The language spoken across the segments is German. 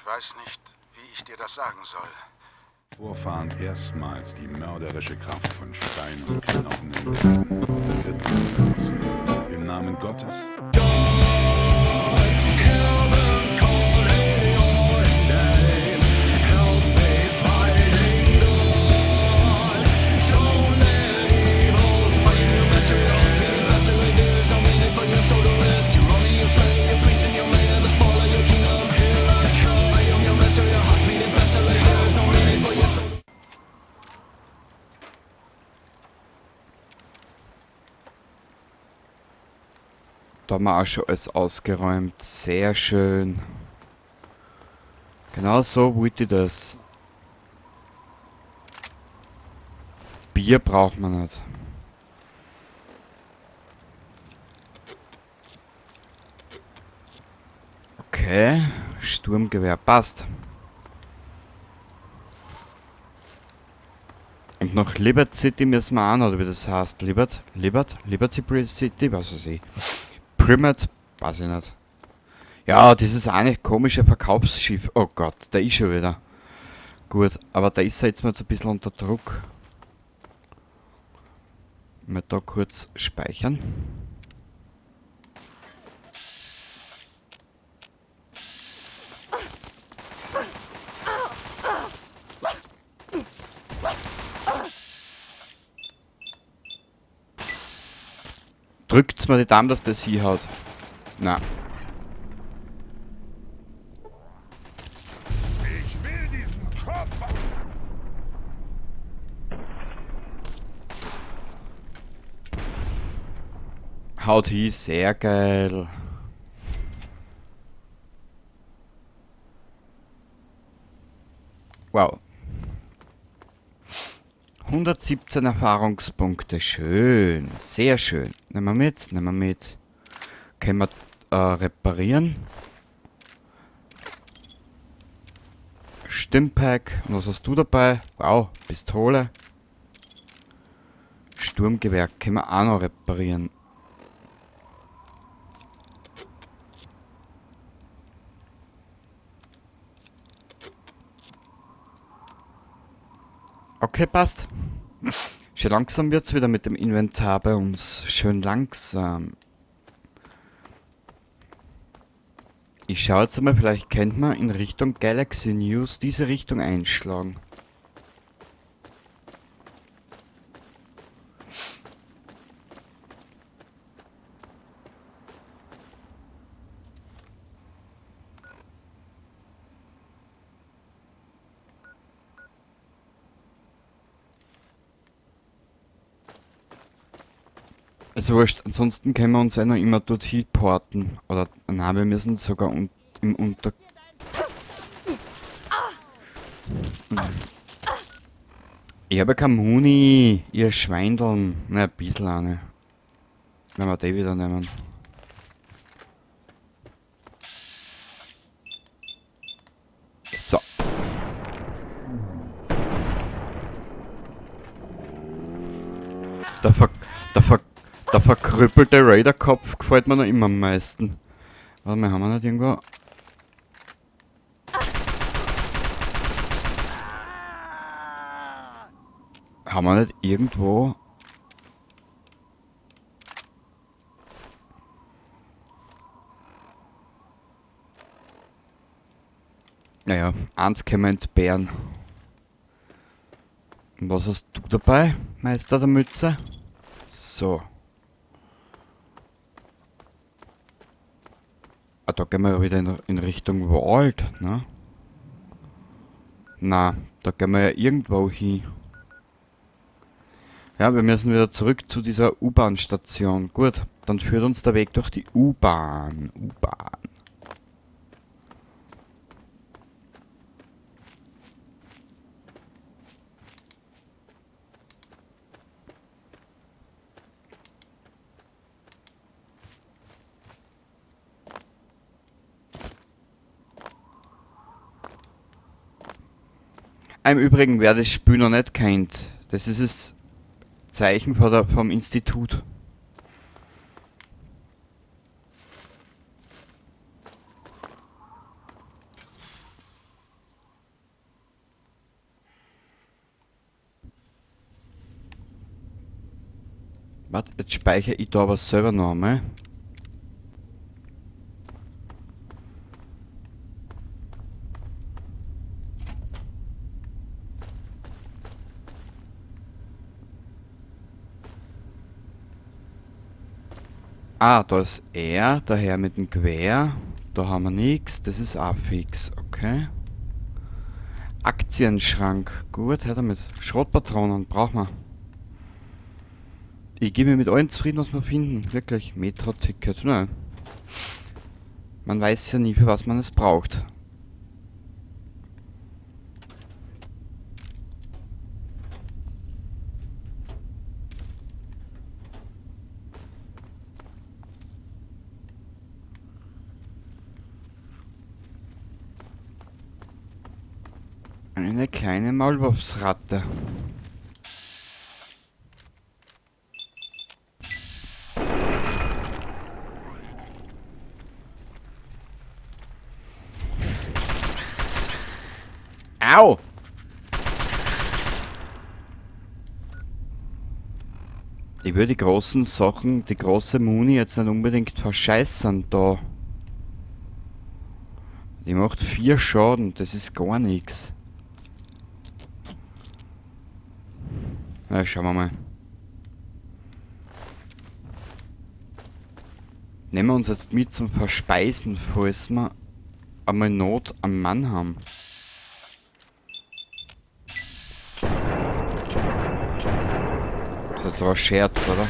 weiß nicht, wie ich dir das sagen soll. Vorfahren erstmals die mörderische Kraft von Stein und Knochen in Wissen wird losgelassen. Im Namen Gottes. Da haben wir auch schon alles ausgeräumt. Sehr schön. Genau so wollte ich das. Bier braucht man nicht. Okay. Sturmgewehr passt. Und nach Liberty City müssen wir an, oder wie das heißt. Liberty City, was weiß ich. Primat, weiß ich nicht. Ja, dieses eine komische Verkaufsschiff. Oh Gott, der ist schon wieder. Gut, aber da ist er jetzt mal so ein bisschen unter Druck. Mal da kurz speichern. Drückt's mir die Daumen, dass das hinhaut. Na. Ich will diesen Kopf. Haut hin, sehr geil. Wow. 117 Erfahrungspunkte, schön, sehr schön. Nehmen wir mit, nehmen wir mit. Können wir reparieren. Stimpack, was hast du dabei? Wow, Pistole. Sturmgewehr können wir auch noch reparieren. Okay, passt. Schön langsam wird's wieder mit dem Inventar bei uns. Schön langsam. Ich schaue jetzt mal, vielleicht könnte man in Richtung Galaxy News diese Richtung einschlagen. Also wurscht, ansonsten können wir uns ja noch immer dort porten. Oder, nein, wir müssen sogar im Unter... Ich habe kein Muni, ihr Schweindeln. Na, ein bisschen eine. Wenn wir die wieder nehmen. So. Der verkrüppelte Raider-Kopf gefällt mir noch immer am meisten. Warte mal, haben wir nicht irgendwo... Haben wir nicht irgendwo... Naja, eins können wir entbehren. Und was hast du dabei, Meister der Mütze? So. Ah, da gehen wir ja wieder in Richtung Wald, ne? Na, da gehen wir ja irgendwo hin. Ja, wir müssen wieder zurück zu dieser U-Bahn-Station. Gut, dann führt uns der Weg durch die U-Bahn. U-Bahn. Im Übrigen, wer das Spiel noch nicht kennt, das ist das Zeichen vom Institut. Warte, jetzt speichere ich da aber selber noch einmal. Ah, da ist er, der Herr mit dem Gewehr. Da haben wir nichts, das ist auch fix, okay. Aktienschrank, gut, her damit. Schrotpatronen brauchen wir. Ich gebe mir mit allen zufrieden, was wir finden. Wirklich, Metro-Ticket, ne? Man weiß ja nie, für was man es braucht. Eine kleine Maulwurfsratte. Au! Ich würde die großen Sachen, die große Muni jetzt nicht unbedingt verscheißern da. Die macht 4 Schaden, das ist gar nichts. Na, schauen wir mal. Nehmen wir uns jetzt mit zum Verspeisen, falls wir einmal Not am Mann haben. Das ist jetzt aber ein Scherz, oder?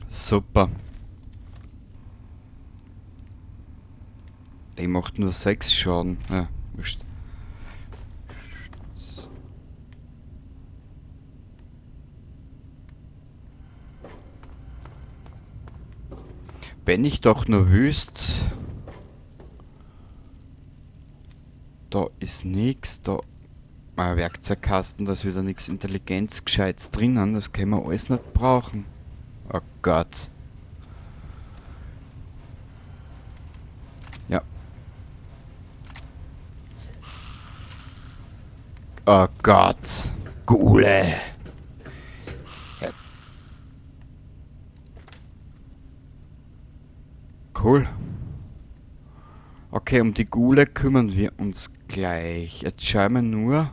Super. Die macht nur 6 Schaden. Ja, wurscht. Wenn ich doch nur wüsste. Da ist nix, da. Werkzeugkasten, da ist wieder nichts Intelligenzgescheites drinnen, das können wir alles nicht brauchen. Oh Gott. Ja. Oh Gott. Gule. Ja. Cool. Okay, um die Gule kümmern wir uns gleich. Jetzt schauen wir nur.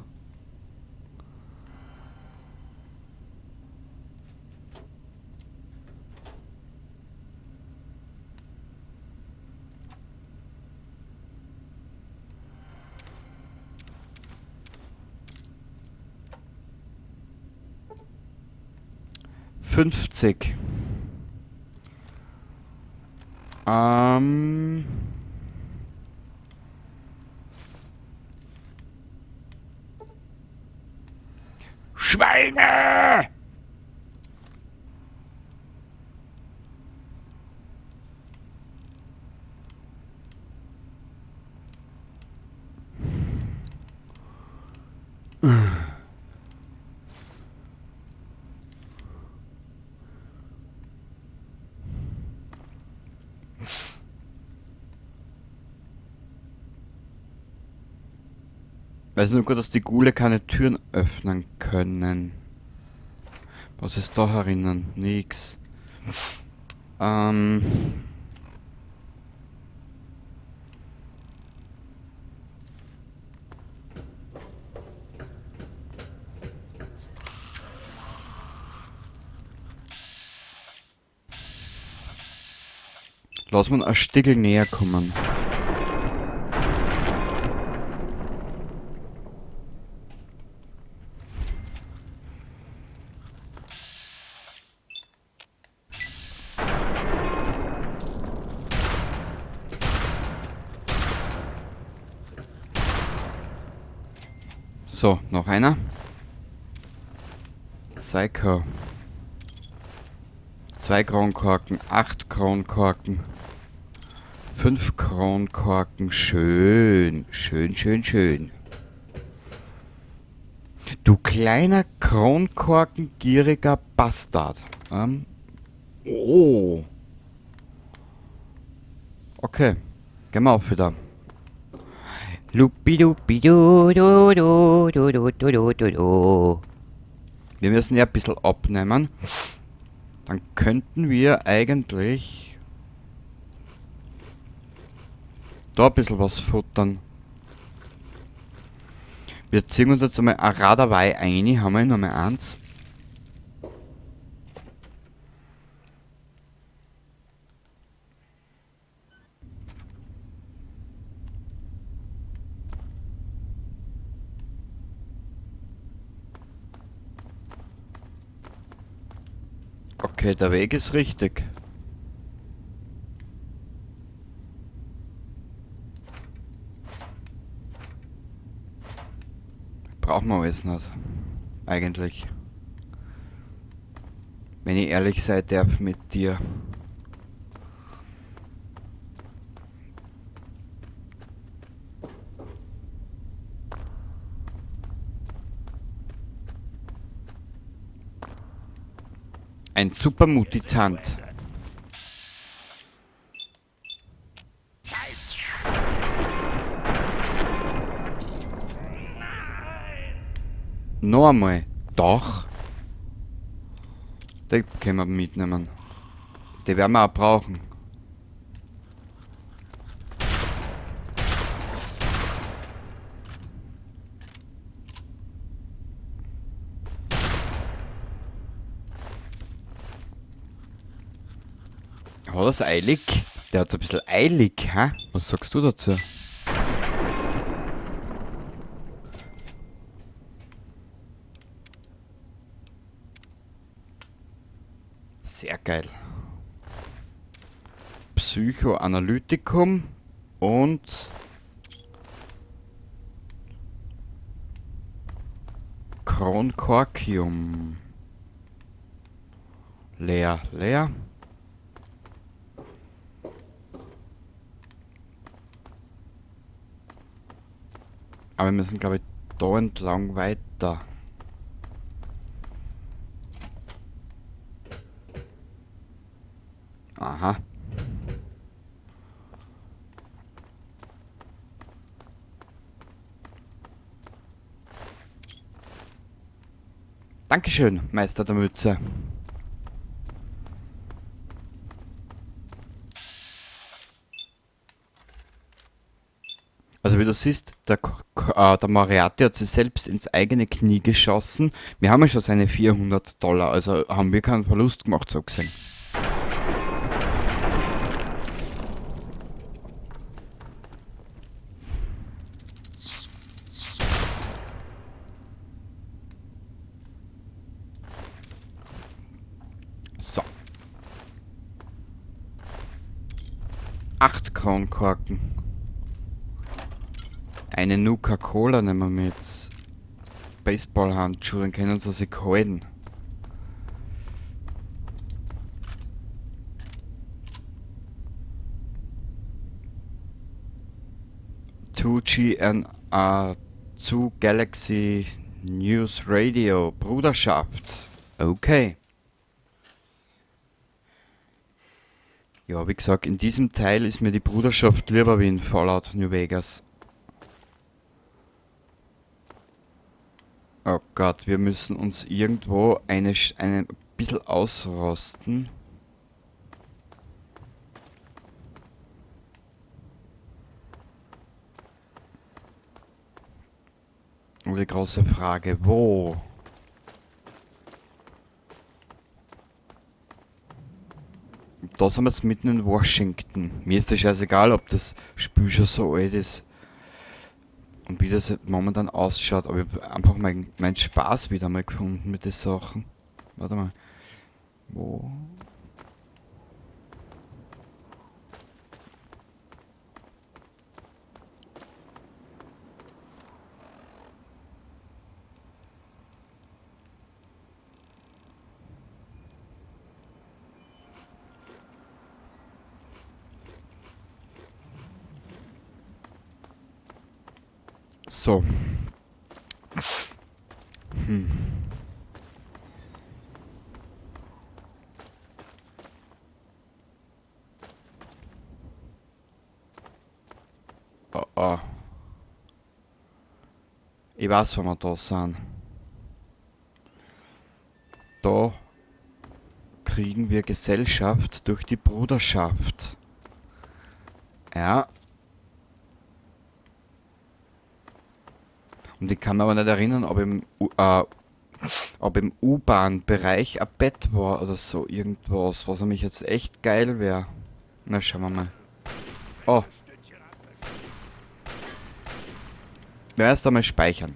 $50. Schweine! Weiß nur gut, dass die Ghule keine Türen öffnen können. Was ist da herinnen? Nix. Lass mal ein Stickel näher kommen. So, noch einer. Psycho. 2 Kronkorken, 8 Kronkorken, 5 Kronkorken. Schön, schön, schön, schön. Du kleiner kronkorkengieriger Bastard. Oh. Okay, gehen wir auf wieder. Lupidupidu. Wir müssen ja ein bisschen abnehmen. Dann könnten wir eigentlich da ein bisschen was futtern. Wir ziehen uns jetzt einmal ein Radawei ein, haben wir Nummer 1. Okay, der Weg ist richtig. Brauchen wir alles nicht. Eigentlich. Wenn ich ehrlich sein darf mit dir. Ein super Mutant. Noch einmal. Doch. Die können wir mitnehmen. Die werden wir auch brauchen. Hat das eilig? Der hat's ein bisschen eilig, hä? Was sagst du dazu? Sehr geil. Psychoanalytikum und Kronkorkium. Leer, leer. Aber wir müssen, glaube ich, da entlang weiter. Aha. Dankeschön, Meister der Mütze. Also wie du siehst, der Moriarty hat sich selbst ins eigene Knie geschossen. Wir haben ja schon seine $400, also haben wir keinen Verlust gemacht, so gesehen. So. 8 Kronkorken. Eine Nuka-Cola nehmen wir mit. Baseballhandschuhe, dann können sie sich halten. Zu Galaxy News Radio Bruderschaft. Okay. Ja, wie gesagt, in diesem Teil ist mir die Bruderschaft lieber wie in Fallout New Vegas. Oh Gott, wir müssen uns irgendwo ein bisschen ausrosten. Und die große Frage, wo? Da sind wir jetzt mitten in Washington. Mir ist das scheißegal, ob das Spiel schon so alt ist. Und wie das momentan ausschaut. Aber ich habe einfach meinen Spaß wieder mal gefunden mit den Sachen. Warte mal. Wo? So. Oh, oh. Ich weiß, wo wir da sind. Da kriegen wir Gesellschaft durch die Bruderschaft. Ja. Und ich kann mich aber nicht erinnern, ob im U-Bahn-Bereich ein Bett war oder so irgendwas, was nämlich jetzt echt geil wäre. Na, schauen wir mal. Oh. Ja, erst einmal speichern.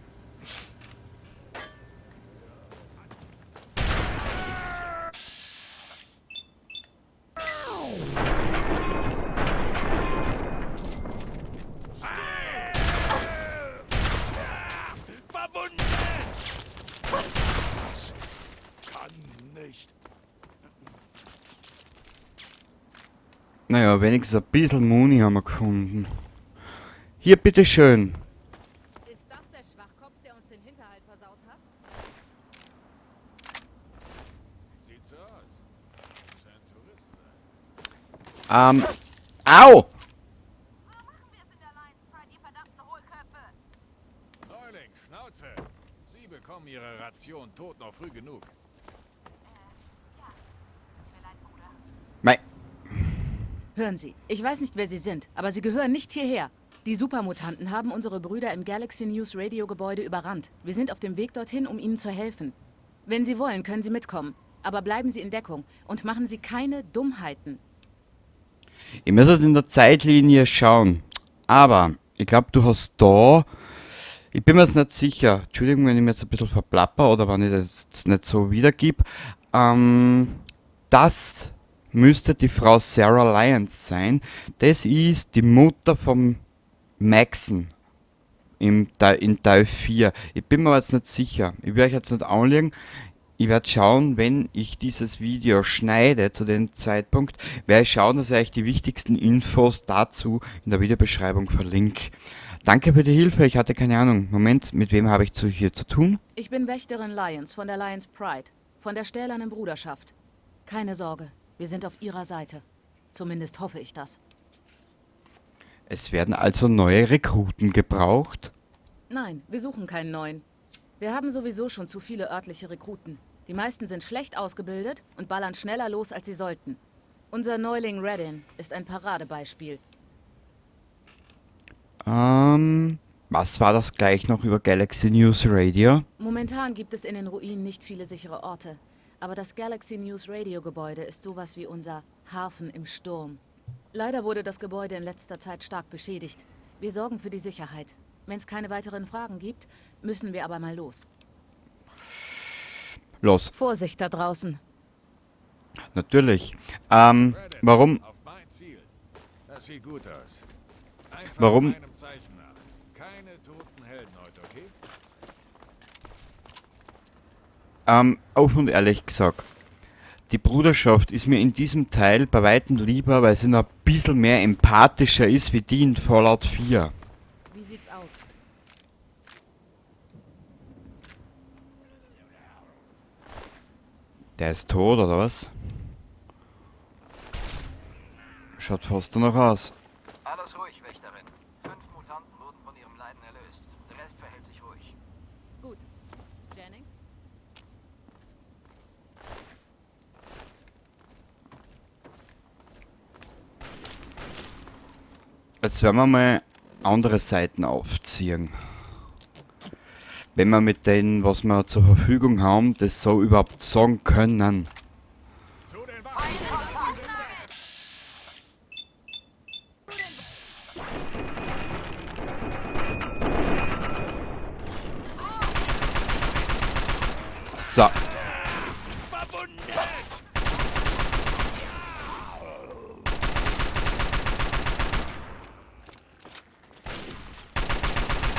Naja, wenigstens ein bisschen Muni haben wir gefunden. Hier, bitteschön. Ist das der Schwachkopf, der uns den Hinterhalt versaut hat? Sieht so aus. Muss ein Tourist sein. Au! Neuling, Schnauze! Sie bekommen Ihre Ration tot noch früh genug. Mei. Hören Sie, ich weiß nicht, wer Sie sind, aber Sie gehören nicht hierher. Die Supermutanten haben unsere Brüder im Galaxy News Radio Gebäude überrannt. Wir sind auf dem Weg dorthin, um Ihnen zu helfen. Wenn Sie wollen, können Sie mitkommen. Aber bleiben Sie in Deckung und machen Sie keine Dummheiten. Ich muss jetzt in der Zeitlinie schauen. Aber, ich glaube, du hast da... Ich bin mir jetzt nicht sicher. Entschuldigung, wenn ich mir jetzt ein bisschen verplapper oder wenn ich das jetzt nicht so wiedergib. Das müsste die Frau Sarah Lyons sein. Das ist die Mutter vom Maxon in Teil 4. Ich bin mir aber jetzt nicht sicher. Ich werde euch jetzt nicht anlegen. Ich werde schauen, wenn ich dieses Video schneide zu dem Zeitpunkt, werde ich schauen, dass ich euch die wichtigsten Infos dazu in der Videobeschreibung verlinke. Danke für die Hilfe. Ich hatte keine Ahnung. Moment, mit wem habe ich hier zu tun? Ich bin Wächterin Lyons von der Lions Pride, von der stählernen Bruderschaft. Keine Sorge, wir sind auf Ihrer Seite. Zumindest hoffe ich das. Es werden also neue Rekruten gebraucht? Nein, wir suchen keinen neuen. Wir haben sowieso schon zu viele örtliche Rekruten. Die meisten sind schlecht ausgebildet und ballern schneller los, als sie sollten. Unser Neuling Redin ist ein Paradebeispiel. Was war das gleich noch über Galaxy News Radio? Momentan gibt es in den Ruinen nicht viele sichere Orte. Aber das Galaxy News Radio Gebäude ist sowas wie unser Hafen im Sturm. Leider wurde das Gebäude in letzter Zeit stark beschädigt. Wir sorgen für die Sicherheit. Wenn es keine weiteren Fragen gibt, müssen wir aber mal los. Los, Vorsicht da draußen. natürlich. Redden, Warum? Auf mein Ziel. Das sieht gut aus. Einfach Warum? meinem Zeichen nach. Keine toten Helden heute, okay? Offen und ehrlich gesagt, die Bruderschaft ist mir in diesem Teil bei weitem lieber, weil sie noch ein bisschen mehr empathischer ist wie die in Fallout 4. Wie sieht's aus? Der ist tot, oder was? Schaut fast danach aus. Alles ruhig, Wächterin. 5 Mutanten wurden von ihrem Leiden erlöst. Der Rest verhält sich ruhig. Gut. Jennings? Jetzt werden wir mal andere Seiten aufziehen. Wenn wir mit denen, was wir zur Verfügung haben, das so überhaupt sagen können. Zu den Waffen! So, Verwundet!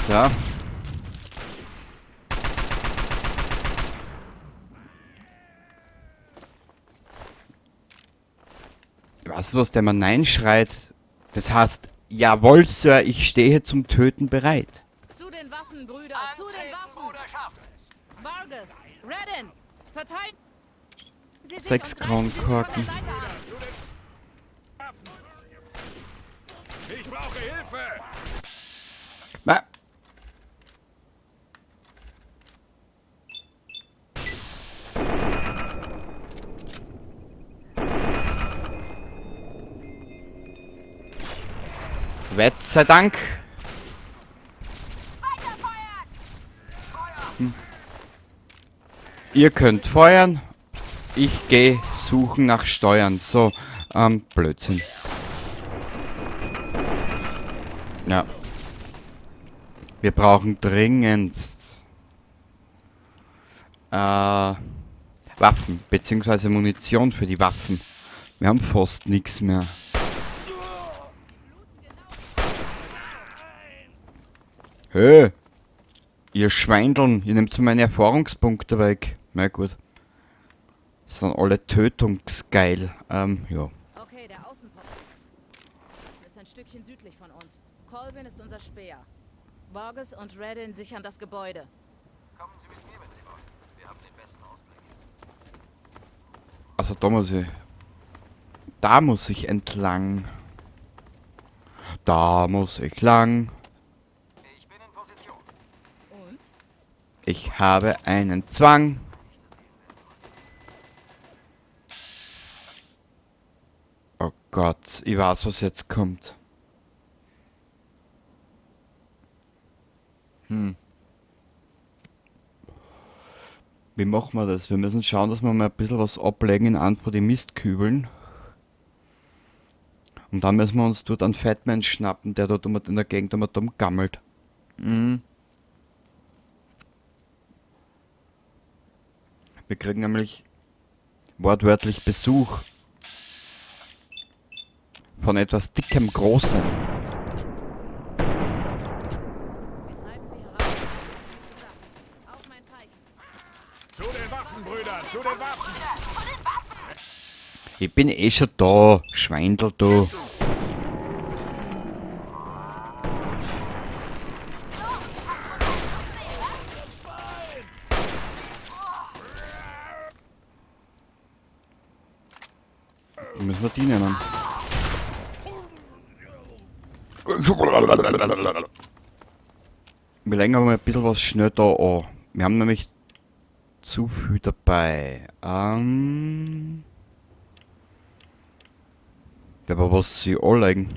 so. Weißt du, was der Mann Nein schreit? Das heißt, jawohl, Sir, ich stehe zum Töten bereit. Zu den Waffen, Brüder! Zu den Waffen! Vargas! Redin! Verteidigen Sie sich 6 und greifen Sie sie von der Kronkorken. Seite an. Ich brauche Hilfe! Na, Gott sei Dank. Ihr könnt feuern. Ich gehe suchen nach Steuern. So, Blödsinn. Ja. Wir brauchen dringendst Waffen, beziehungsweise Munition für die Waffen. Wir haben fast nichts mehr. Hey! Ihr Schweindeln, ihr nehmt so meine Erfahrungspunkte weg. Na gut. Das sind alle tötungsgeil. Ja. Okay, der Außenposten ist ein Stückchen südlich von uns. Colvin ist unser Späher. Borges und Redin sichern das Gebäude. Kommen Sie mit mir, wenn Sie wollen. Wir haben den besten Ausblick. Also da muss ich. Da muss ich entlang. Da muss ich lang. Ich bin in Position. Und? Ich habe einen Zwang. Oh Gott, ich weiß, was jetzt kommt. Wie machen wir das? Wir müssen schauen, dass wir mal ein bisschen was ablegen in einen von den Mistkübeln. Und dann müssen wir uns dort einen Fatman schnappen, der dort in der Gegend gammelt. Wir kriegen nämlich wortwörtlich Besuch von etwas dickem Großen. Wir treiben sie heraus. Zusammen. Auf mein Zeichen. Zu den Waffen, Brüder! Zu den Waffen! Ich bin eh schon da, Schweindel du. Die müssen wir die nehmen. Wir legen aber mal ein bisschen was schnell da an. Wir haben nämlich zu viel dabei. Aber was sie anlegen?